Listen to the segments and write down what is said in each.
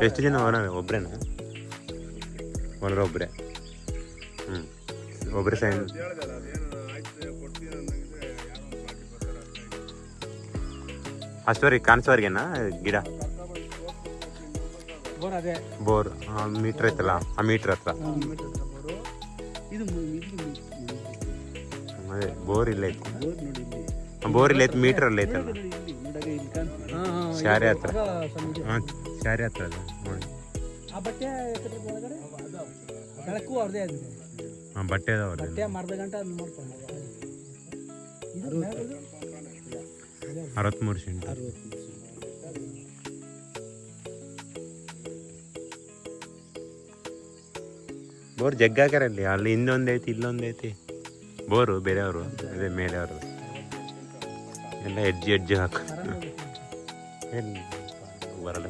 ಎಷ್ಟು ಜನ owner? ಒಬ್ಬರೇನಾ? Owner ಒಬ್ಬರೇ. ಒಬ್ಬರೇ ಸೈನ್. ಅಷ್ಟವರೆಗೆ ಕಾಣಿಸೋವರೆಗೇನಾ ಗಿಡ? ಬೋರ್ ಮೀಟ್ರ್ ಐತಲ್ಲ, ಆ ಮೀಟ್ರ್ ಹತ್ರ. ಅದೇ ಬೋರ್ ಇಲ್ಲ ಐತಿ. ಬೋರ್ ಇಲ್ಲ ಐತಿ, ಮೀಟ್ರ್ ಅಲ್ಲಿ ಐತಲ್ಲ ಶಾರೆ ಹತ್ರ. ಹಾಂ, ಶಾರೆ ಹತ್ರ ಅದ ನೋಡಿ. ಹಾಂ, ಬಟ್ಟೆ ಅದಾವ. $63 ಸೆಂಟ್. ಬೋರ್ ಜಗ್ಗಾಕರಲ್ಲಿ. ಅಲ್ಲಿ ಇನ್ನೊಂದೈತಿ, ಇಲ್ಲೊಂದೈತಿ ಬೋರು ಬೇರೆಯವರು. ಅದೇ ಮೇಲೆ ಅವರು ಎಲ್ಲ ಹೆಜ್ಜೆ ಹಾಕ ಬರಲ್ಲ,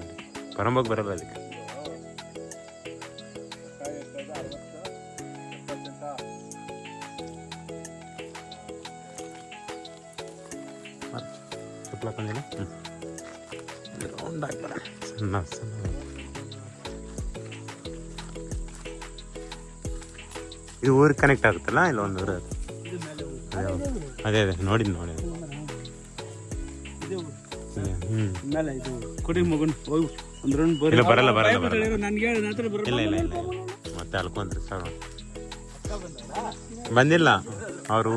ಪರಂಬೋಗಿ ಬರಲ್ಲ ಅದಕ್ಕೆ. ಸುಪ್ಲಾಕೊಂಡಿಲ್ಲ. ರೌಂಡ್ ಆಗ್ಬಾರ, ಸಣ್ಣ ಸಣ್ಣ. ಇದು ಊರಿಗೆ ಕನೆಕ್ಟ್ ಆಗುತ್ತಲ್ಲ, ಇಲ್ಲ ಒಂದು ಊರು. ಅದೇ ಅದೇ ನೋಡಿದ್ ನೋಡಿ. ಇಲ್ಲ ಬರಲ್ಲ ಬರಲ್ಲ ಬರಲ್ಲ. ಇಲ್ಲ ಇಲ್ಲ ಇಲ್ಲ, ಮತ್ತೆ ಅಲ್ಕೊಂಡ್ರಿ ಸರ್ ಬಂದಿಲ್ಲ ಅವರು.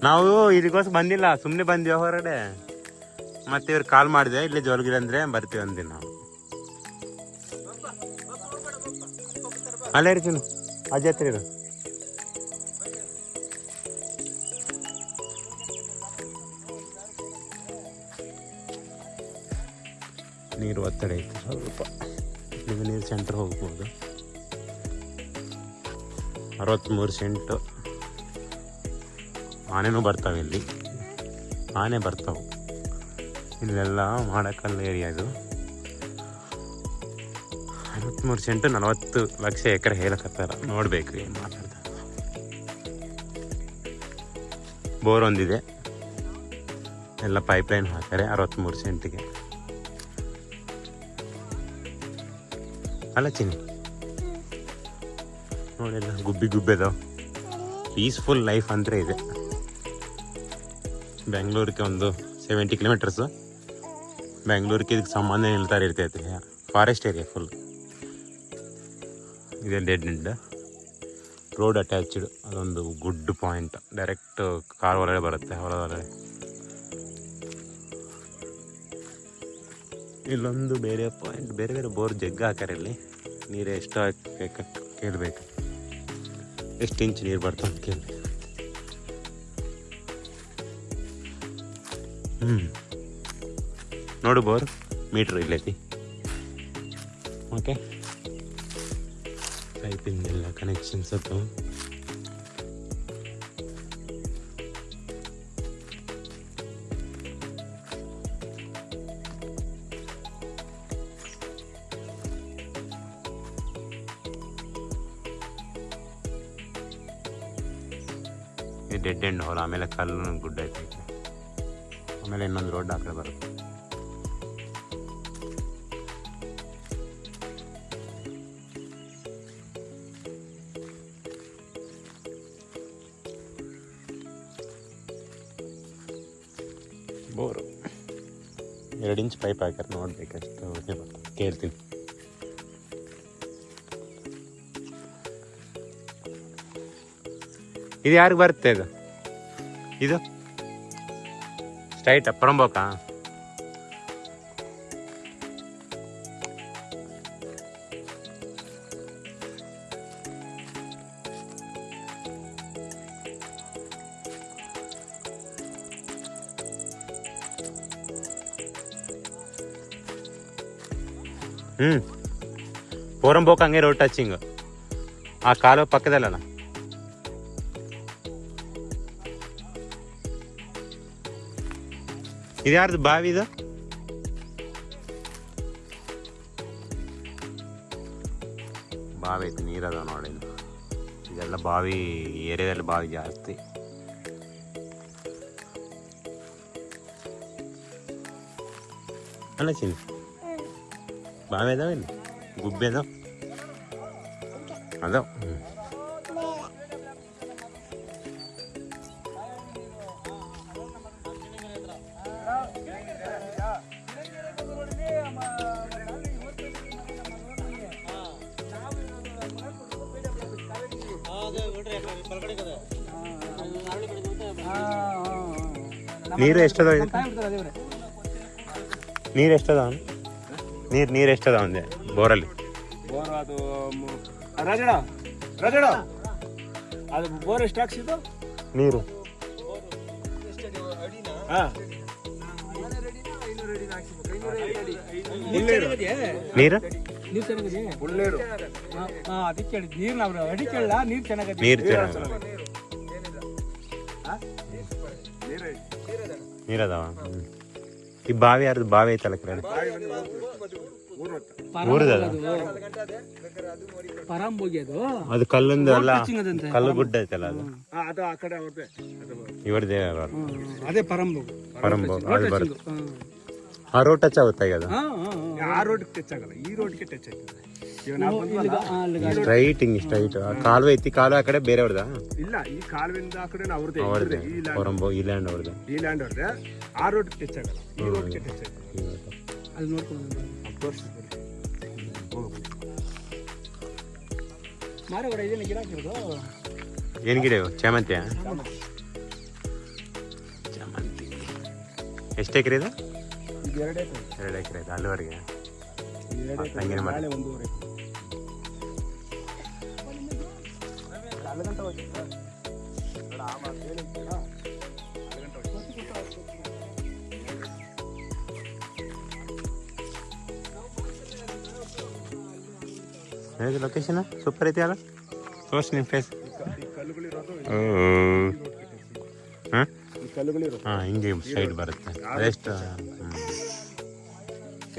ನಾವು ಇದಕ್ಕೋಸ್ಕರ ಬಂದಿಲ್ಲ, ಸುಮ್ಮನೆ ಬಂದ್ವಿ ಹೊರಗಡೆ. ಮತ್ತೆ ಇವ್ರು ಕಾಲ್ ಮಾಡಿದೆ, ಇಲ್ಲೇ ಜೋಲ್ಗಿರಿ ಅಂದ್ರೆ ಬರ್ತೀವಿ ಅಂದಿನ ನಾವು. ಅಲ್ಲೇ ಇರ್ತೀನಿ, ಅಜ್ಜ ಹತ್ರ ಇರು. ನೀರು ಒತ್ತಡ ಐತೆ ಸ್ವಲ್ಪ. ಈಗ ನೀರು ಸೆಂಟ್ರ್ ಹೋಗ್ಬೋದು. 63 ಸೆಂಟು. ಆನೆನೂ ಬರ್ತಾವೆ ಇಲ್ಲಿ, ಆನೆ ಬರ್ತಾವೆ. ಇಲ್ಲೆಲ್ಲ ಮಾಡಕಲ್ಲ ಏರಿಯಾ ಇದು. 63 ಸೆಂಟು 40 ಲಕ್ಷ ಎಕರೆ ಹೇಳಕತ್ತಾರ. ನೋಡ್ಬೇಕು ಏನು ಮಾತಾಡ್ತಾರೆ. ಬೋರ್ ಒಂದಿದೆ, ಎಲ್ಲ ಪೈಪ್ಲೈನ್ ಹಾಕ್ತಾರೆ 63 ಸೆಂಟಿಗೆ. ಅಲ್ಲ ಚಿನ್ನಿ ನೋಡಿಲ್ಲ, ಗುಬ್ಬಿ ಗುಬ್ಬೆದವು. ಪೀಸ್ಫುಲ್ ಲೈಫ್ ಅಂದರೆ ಇದೆ. ಬೆಂಗಳೂರಿಗೆ ಒಂದು 70 ಕಿಲೋಮೀಟರ್ಸು. ಬೆಂಗಳೂರಿಗೆ ಇದಕ್ಕೆ ಸಂಬಂಧ ನಿಲ್ತಾರೆ ಇರ್ತೈತೆ. Forest area full. ಇದೆ ಡೆಡ್ ಎಂಡ್ ರೋಡ್ ಅಟ್ಯಾಚ್ಡ್. ಅದೊಂದು ಗುಡ್ ಪಾಯಿಂಟ್. ಡೈರೆಕ್ಟ್ ಕಾರ್ ಒಳಗಡೆ ಬರುತ್ತೆ, ಹೊಲದೊಳಗಡೆ. ಇಲ್ಲೊಂದು ಬೇರೆ ಪಾಯಿಂಟ್, ಬೇರೆ ಬೇರೆ ಬೋರ್ ಜಗ್ಗ ಹಾಕ್ಯಾರ ಇಲ್ಲಿ. ನೀರು ಎಷ್ಟು ಹಾಕ್ಬೇಕು ಕೇಳಬೇಕು, ಎಷ್ಟು ಇಂಚ್ ನೀರು ಬರ್ತದೆ ಅಂತ ಕೇಳಬೇಕು. ನೋಡು ಬೋರ್ ಮೀಟ್ರ್ ಇಲ್ಲೈತಿ. ಓಕೆ, ಪೈಪಿಂಗ್ ಎಲ್ಲ ಕನೆಕ್ಷನ್ಸ್ ಅದು. Dead end hole. ಆಮೇಲೆ ಕಲ್ಲು ಗುಡ್ಡ ಐತೆ. ಆಮೇಲೆ ಇನ್ನೊಂದು ರೋಡ್ ಆ ಕಡೆ ಬರುತ್ತೆ. ಬೋರು 2 ಇಂಚ್ ಪೈಪ್ ಹಾಕ್ಯಾರ. ನೋಡ್ಬೇಕಷ್ಟು ಬರ್ತದೆ, ಕೇಳ್ತೀನಿ. ಇದು ಯಾರಿಗೆ ಬರುತ್ತೆ? ಇದು ಸ್ಟ್ರೈಟ್ ಪರಂಬೋಕ. ಪೋರಂಬೋಕ ಹಂಗೆ ರೋಡ್ ಟಚಿಂಗ್. ಆ ಕಾಲು ಪಕ್ಕದಲ್ಲ. ಇದು ಯಾರ್ದು ಬಾವಿ? ಇದು ಬಾವಿ ಐತಿ, ನೀರದ ನೋಡಿ. ಇದೆಲ್ಲ ಬಾವಿ ಏರಿಯಾದಲ್ಲಿ ಬಾವಿ ಜಾಸ್ತಿ. ಅಲ್ಲ ಚಿನ್ನ ಬಾವಿ ಅದಾವ ಇಲ್ಲಿ ಗುಬ್ಬೆ ಅದಾವ ಅದಾವ ನೀರು ಎಷ್ಟದ ನೀರು ಎಷ್ಟದ ನೀರು ಎಷ್ಟದ ಒಂದೇ ಬೋರಲ್ಲಿ ಬೋರ್ ಅದು ರಾಜಡ ರಾಜಡ ಅದು ಬೋರ್ ಎಷ್ಟು ಹಾಕ್ಸಿದ್ದು ನೀರು ನೀರು ಒಳ್ಳೆಯರು ಅದಕ್ಕೆ ಹೇಳಿದ್ ನೀರು ನಾವು ಅಡಿ ಕೇಳಲ್ಲ ನೀರು ಚೆನ್ನಾಗೈತೆ ನೀರು ಚೆನ್ನಾಗಿ ನೀರದಾವ ಈ ಬಾವಿ ಯಾರ್ದು ಬಾವಿ ಐತಲ್ಲ ಕಡೆ ಪರಂಬೋಗಿ ಅದು ಅದು ಕಲ್ಲೊಂದು ಅಲ್ಲ ಕಲ್ಲು ಗುಡ್ಡ ಐತಲ್ಲ ಅದು ಅದು ಆ ಕಡೆ ಅವ್ರದ್ದೇ ಇವ್ರದೇ ಅದೇ ಪರಂಬೋಗಿ ಅದು ಬರುತ್ತೆ ಆ ರೋಡ್ ಟಚ್ ಆಗುತ್ತೆ ಈಗ ಅದು ಆ ರೋಡ್ಗೆ ಟಚ್ ಆಗಲ್ಲ ಈ ರೋಡ್ಗೆ ಟಚ್ ಆಗ್ತದೆ ಸ್ಟ್ರೈಟ್ ಹಿಂಗೆ ಸ್ಟ್ರೈಟ್ ಕಾಲುವೆ ಐತಿ ಕಾಲುವೆ ಆ ಕಡೆ ಬೇರೆಯವ್ರದ ಇಲ್ಲ ಈ ಕಾಲುವೆಯಿಂದ ಆ ಕಡೆ ಅವ್ರದ್ದೇ ಅವ್ರದ್ದೇ ಹೊರಂಬೋ ಈ ಲ್ಯಾಂಡ್ ಅವ್ರದ್ದು ಈ ಲ್ಯಾಂಡ್ ಅವ್ರದ್ದೇ ಆ ರೋಡ್ ಟಚ್ ಆಗಲ್ಲ ಈ ರೋಡ್ಗೆ ಟಚ್ ಆಗ್ತದೆ ಅಲ್ಲಿ ನೋಡ್ಕೊಂಡು ಮಾರಗಡ ಇದೇನು ಗಿಡ ಹಾಕಿರೋದು ಏನು ಗಿಡ ಇವು ಚಾಮಂತಿಯ ಚಾಮಂತಿ ಎಷ್ಟು ಎಕರೆ ಇದು 2 ಎಕರೆ 2 ಎಕರೆ ಇದೆ ಅಲ್ಲಿವರೆಗೆ 2 ಹಂಗೇನು ಮಾಡಿ ಎಕರೆ 1.5 ಕಾಲು ಗಂಟೆ ಹೋಗಿತ್ತು ಆ ಮಾತು ಹೇಳಿದ್ದಲ್ಲ ಕಾಲು ಗಂಟೆ ಹೇಗೆ ಲೊಕೇಶನ್ ಸೂಪರ್ ಐತಿ ಅಲ್ಲ ತೋರ್ಸಿ ನಿಮ್ಮ ಫೇಸ್ ಹಾಂ ಕಲ್ಲುಗಳಿರೋ ಹಾಂ ಹಿಂಗೆ ಸೈಡ್ ಬರುತ್ತೆ ಅದೆಷ್ಟು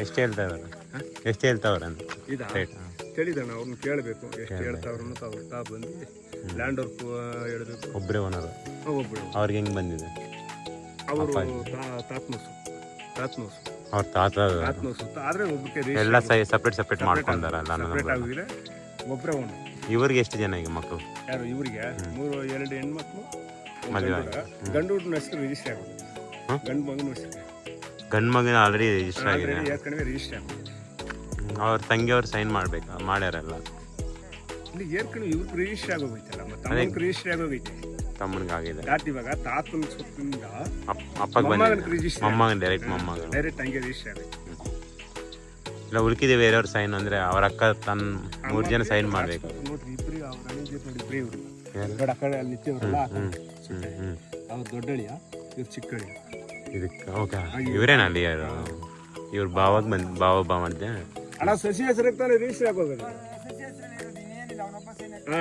ಎಷ್ಟು ಹೇಳ್ತಾವ್ರ ಎಷ್ಟು ಹೇಳ್ತಾವ್ರ ಅಂತ ಸೈಡ್ ಕೇಳಿದಣ್ಣ ಅವ್ರನ್ನ ಕೇಳಬೇಕು ಎಷ್ಟು ಹೇಳ್ತಾವ್ರನ್ನ ತಾ ಬಂದು ಲ್ಯಾಂಡ್ ವರ್ಕ್ ಹೇಳಬೇಕು ಒಬ್ಬರೇ ಓನರು ಒಬ್ಬರು ಅವ್ರಿಗೆ ಹೆಂಗೆ ಬಂದಿದೆ ಅವರು ತಾತ್ನೋಸು ಅವ್ರ ತಾತ ಆದ್ರೆ ಒಬ್ಬಕ್ಕೆ ಎಲ್ಲ ಸಪ್ರೇಟ್ ಮಾಡ್ಕೊಂಡಾರಲ್ಲ ಸಪ್ರೇಟ್ ಆಗಿದೆ ಒಬ್ಬರೇ ಓನರ್ ಇವ್ರಿಗೆ ಎಷ್ಟು ಜನ ಈಗ ಮಕ್ಕಳು ಯಾರು ಇವರಿಗೆ 2 ಹೆಣ್ಮಕ್ಳು ಮದುವೆ ಗಂಡು ಹುಡುಗನ ಹೆಸರು ರಿಜಿಸ್ಟರ್ ಆಗೋದು ಗಂಡು ಮಗನ ಹೆಸರು ಗಂಡು ಮಗನ ಆಲ್ರೆಡಿ ರಿಜಿಸ್ಟರ್ ಆಗಿದೆ ಏರ್ಕಣಿವೆ ರಿಜಿಸ್ಟರ್ ಆಗೋದು ಅವ್ರ ತಂಗಿಯವ್ರು ಸೈನ್ ಮಾಡ್ಬೇಕಾ ಮಾಡ್ಯಾರಲ್ಲ ಇಲ್ಲಿ ಏರ್ಕಣಿವೆ ಇವ್ರಿಗೆ ರಿಜಿಸ್ಟರ್ ಆಗೋಗೈತಲ್ಲ ಮತ್ತೆ ರಿಜಿಸ್ಟರ್ ಆಗೋಗೈತೆ ತಮ್ಮನಿಗೆ ಆಗಿದೆ ಇವಾಗ ತಾತನ ಸೊತ್ತಿಂದ ಅಪ್ಪಗೆ ಬಂದಿದೆ ಮೊಮ್ಮಗನ ಡೈರೆಕ್ಟ್ ಹಂಗೆ ರಿಜಿಸ್ಟರ್ ಆಗೈತೆ ಇಲ್ಲ ಉಳ್ಕಿದೆ ಬೇರೆಯವ್ರ ಸೈನ್ ಅಂದ್ರೆ ಅವ್ರ ಅಕ್ಕ ತನ್ನ 3 ಜನ ಸೈನ್ ಮಾಡ್ಬೇಕು ನೋಡ್ರಿ ಇಬ್ರಿ ಅವ್ರ ಇಬ್ರಿ ಇವ್ರು ಆ ಕಡೆ ಅಲ್ಲಿ ನಿಂತಿವ್ರಲ್ಲ ಅವ್ರು ದೊಡ್ಡಳಿಯ ಇವ್ರು ಚಿಕ್ಕಳಿಯ ಇದಕ್ಕೆ ಓಕೆ ಇವರೇನ ಅಲ್ಲಿ ಯಾರು ಇವ್ರ ಬಾವಾಗ ಬಾವ ಮಾಡಿದೆ ಅಣ್ಣ ಸಸಿ ಹೆಸರು ತಾನೆ ರಿಜಿಸ್ಟರ್ ಆಗೋದು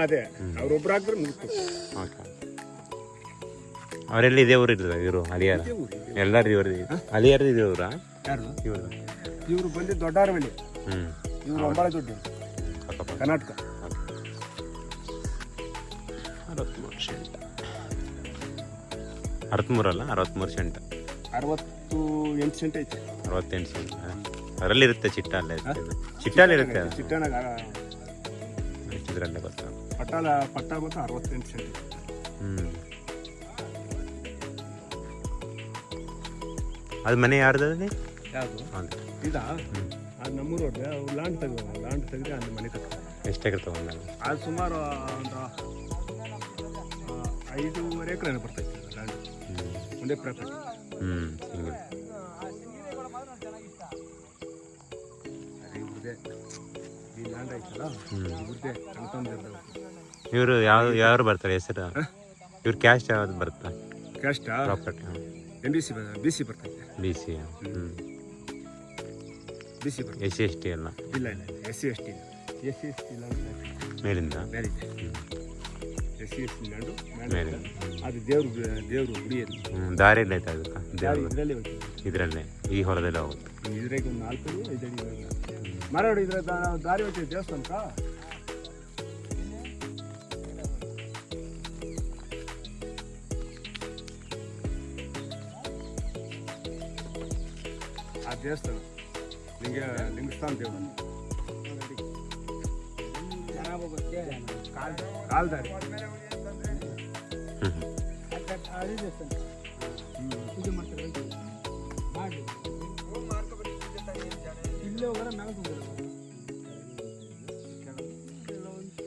ಅದೇ ಅವ್ರೊಬ್ರು ಹಾಕಿದ್ರೆ ಮುಗಿತು ಓಕೆ ಅವರೆಲ್ಲ ಇದೇ ಊರು ಇರ್ತದೆ ಇವರು ಅಲಿಯಾರ ಎಲ್ಲರೂ ಇವ್ರದ್ದು ಅಲಿಯಾರದು ಇದೆ ಊರ ಯಾರು ಇವರು ಇವರು ಬಂದಿದ್ದು ದೊಡ್ಡಾರವಳ್ಳಿ ಇವರು ಅಂಬಾಳೆ ದೊಡ್ಡ ಕರ್ನಾಟಕ 63 ಅಲ್ಲ 63 ಸೆಂಟ್ 68 ಸೆಂಟ್ ಐತೆ 68 ಸೆಂಟ್ ಅದರಲ್ಲಿ ಇರುತ್ತೆ ಚಿಟ್ಟಲ್ಲಿ ಇರುತ್ತೆ ಚಿಟ್ಟನಾಗ ಇದರಲ್ಲೇ ಗೊತ್ತಾ ಪಟ್ಟ ಮತ್ತು 68 ಸೆಂಟ್ ಅದು ಮನೆ ಯಾರ್ದು ಯಾವುದು ಇದಾ ಅದು ನಮ್ಮೂರು ಅವ್ರದ್ದು ಅವ್ರು ಲ್ಯಾಂಡ್ ತೆಗೆದ್ರೆ ಅಲ್ಲಿ ಮನೆ ಕಟ್ತಾರೆ ಎಷ್ಟು ಎಕರೆ ತಗೊಂಡಾಗ ಅದು ಸುಮಾರು ಒಂದು 5.5 ಎಕರೆ ಬರ್ತೈತೆ ಲ್ಯಾಂಡ್ ಒಂದೇ ಪ್ರಾಪರ್ಟಿ ಸಿಂಗಲ್ ಈ ಲ್ಯಾಂಡ್ ಆಯ್ತಲ್ಲ ಇವ್ರದ್ದೇ ಕಣ್ತಂದಿರ್ತಾವೆ ಇವರು ಯಾರು ಬರ್ತಾರೆ ಹೆಸರು ಇವ್ರು ಕ್ಯಾಸ್ಟ್ ಯಾವ್ದು ಬರುತ್ತೆ ಕ್ಯಾಸ್ಟ್ ಪ್ರಾಪರ್ಟಿ ಬಿ ಸಿ ಬರ್ತೈತೆ ಬಿ ಸಿ ಬರ್ತೈತೆ ಎಸ್ ಸಿ ಎಸ್ ಟಿ ಎಲ್ಲ ಇಲ್ಲ ಎಸ್ ಸಿ ಎಸ್ ಟಿ ಇಲ್ಲ ಮೇಲಿಂದ ಮೇಲಿದೆ S C S T land ಮೇಲಿಂದ ಅದು ದೇವ್ರು ಗುಡಿಯಲ್ಲಿ ದಾರಿಯಲ್ಲಿ ಆಯ್ತಾ ಅದಕ್ಕೆ ದೇವರು ಇದರಲ್ಲಿ ಹೋಗ್ತೀವಿ ಇದರಲ್ಲೇ ಈ ಹೊಲದಲ್ಲೇ ಹೋಗುತ್ತೆ ಇದ್ರಾಗ ಒಂದು 4 ಅಡಿ 5 ಅಡಿ ಮರಡಿ ಇದ್ರೆ ದಾರಿ ಹೋಗ್ತೀವಿ ದೇವಸ್ಥಾನಕ್ಕ ಆ ದೇವಸ್ಥಾನ ಲಿಂಗಸ್ಥಾನ ದೇವರು ಕಾಲ್ದಾರಿ ಪೂಜೆ ಮಾಡ್ತಾರೆ ಮಾಡಿ ಇಲ್ಲೇ ಹೋಗೋಣ ಮ್ಯಾಲ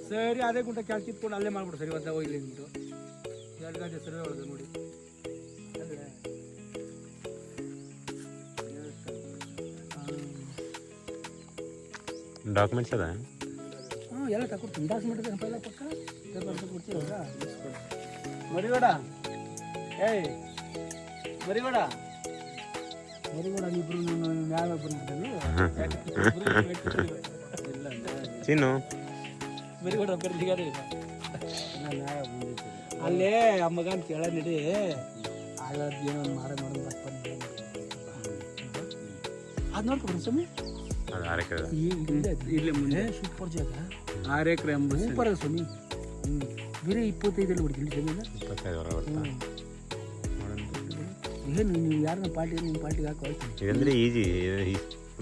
ಸರಿ ಅದೇ ಗುಂಟ ಕೆಳಗೆ ಕಿತ್ಕೊಂಡು ಅಲ್ಲೇ ಮಾಡ್ಬಿಡು ಸರಿ ಒದ್ದ ಹೋಗ್ಲಿ ನಿಂತು 2 ಗಂಟೆ ಸರಿ ಒಳಗೆ ನೋಡಿ ಡಾಕ್ಯುಮೆಂಟ್ಸ್ ಅದ ಹಾಂ ಎಲ್ಲ ತಗೊಡ್ತೀನಿ ಡಾಕ್ಯುಮೆಂಟ್ ಎಲ್ಲ ಪಕ್ಕ ಕೊಡ್ತೀರ ಮರಿಬೇಡ ಏಯ್ ಮರಿಬೇಡ ಇಬ್ರು ಮ್ಯಾಲ ಬಂದ್ಬಿಟ್ಟು ಚಿನ್ನು ಮರಿಬೇಡ ಬರ್ಲಿಗಾರೆ ಅಲ್ಲೇ ಆ ಮಗನ ಕೇಳ ನಡಿ ಆಗದ್ ಏನೋ ಒಂದು ಮಾಡೋದು ಅದು ನೋಡ್ಕೊಡ್ರಿ ಸ್ವಾಮಿ ಅದು 6 ಎಕರೆ ಇಲ್ಲೇ ಮುಂದೆ ಸೂಪರ್ ಜಾಗ 6 ಎಕರೆ ಸೂಪರ್ ಸ್ವಾಮಿ ಬೇರೆ 25 ಬಿಡ್ತೀನಿ ಜಮೀನು 25 ಹೊರ ಬರ್ತಾ ಏನು ನೀವು ಯಾರನ್ನ ಪಾರ್ಟಿ ನಿಮ್ಮ ಪಾರ್ಟಿಗೆ ಹಾಕಿ ಇದಂದ್ರೆ ಈಜಿ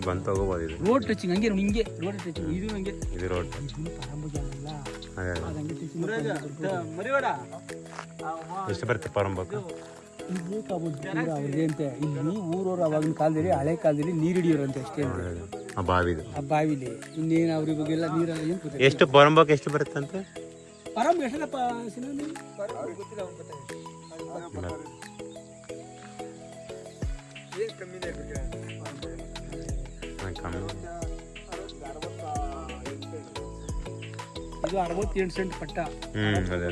ಬಂದು ತಗೋಬೋದು ಇದು ರೋಡ್ ಟಚಿಂಗ್ ಹಂಗೆ ನೋಡಿ ಹಿಂಗೆ ರೋಡ್ ಟಚಿಂಗ್ ಇದು ಹಂಗೆ ಇದು ರೋಡ್ ಇದು ಪರಂಬ ಜಾಗ ಅದೇ ಮರಿಬೇಡ ಎಷ್ಟು ಬರುತ್ತೆ ಪರಂಬಕ್ಕೆ ಇದು ಬೇಕಾಗ್ಬೋದು ದೂರ ಅವ್ರಿಗೆ ಅಂತೆ ಇಲ್ಲಿ ಊರವ್ರು ಅವಾಗಿನ ಕಾಲದಲ್ಲಿ ಹಳೆ ಕಾಲದಲ್ಲಿ ನೀರು ಹಿಡಿಯೋರಂತೆ ಅಷ್ಟೇ ಆ ಬಾವಿದು ಆ ಬಾವಿಲಿ ಇನ್ನೇನು ಅವ್ರ ಇವಾಗೆಲ್ಲ ನೀರೆಲ್ಲ ಏನು ಗೊತ್ತಿಲ್ಲ ಎಷ್ಟು ಪರಂಬಕ್ಕೆ ಎಷ್ಟು ಬರುತ್ತಂತೆ ಪರಂಬ ಎಷ್ಟಲ್ಲಪ್ಪ ಸಿನಿಮಾ ಕಮ್ಮಿ ಇದು 68 ಸೆಂಟ್ ಪಟ್ಟ ಅದೇ